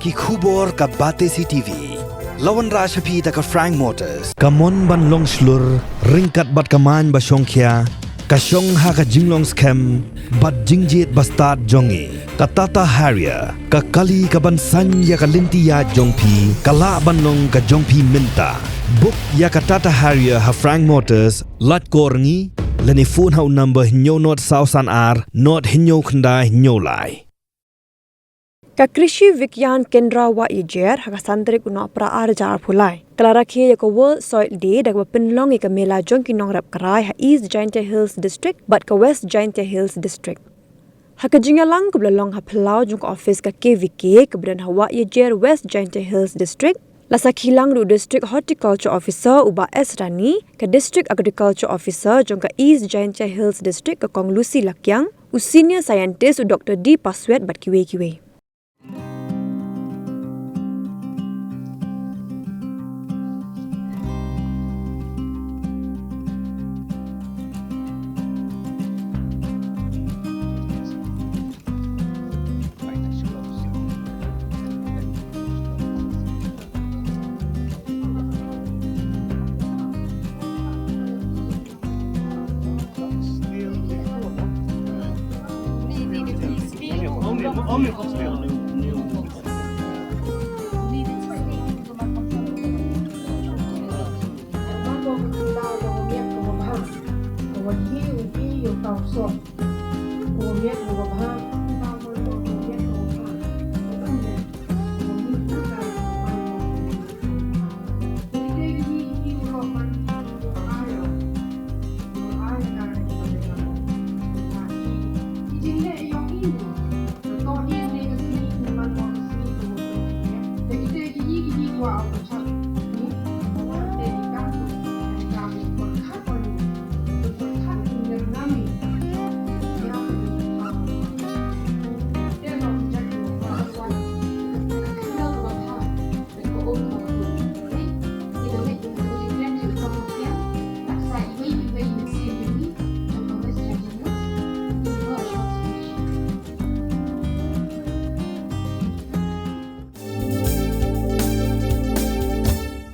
ki khubor ka bate CTV lawan rashapi ta ka Frank Motors kamon ban long shlur ringkat bat kaman ba shongkhia ka shong ha ka jinglong scam bat jingjet bastard jongi ka Tata Harrier ka kali ka ban san ya ka lintia jongpi kala banong ka jongpi minta book ya ka Tata Harrier ha Frank Motors lat korngi leni phone hau number hinyo not sausan ar not hinyo khndai hinyo lai का कृषि विज्ञान केंद्र व इजेर हका संतरिक उन अपरा आर जार फुलाई कला रखे यको वर्ल्ड सॉइल डे दग पिनलोंग एक मेला जोंकी नोंग्रेप कराई हा east giant hills district but का वेस्ट जायंट हिल्स डिस्ट्रिक्ट हका जिंगलांग कबल लोंग हा फलाव जुंक ऑफिस का केवीके कबरन हवा इजेर वेस्ट जायंट हिल्स डिस्ट्रिक्ट लसा खिलांग रू डिस्ट्रिक्ट हॉर्टिकल्चर ऑफिसर उबा एस रानी का डिस्ट्रिक्ट एग्रीकल्चर ऑफिसर जोंका ईस्ट जायंट हिल्स डिस्ट्रिक्ट का कोंगलुसी लक्यांग उ सीनियर साइंटिस्ट डॉक्टर डी पासवेट बट किवे Wow.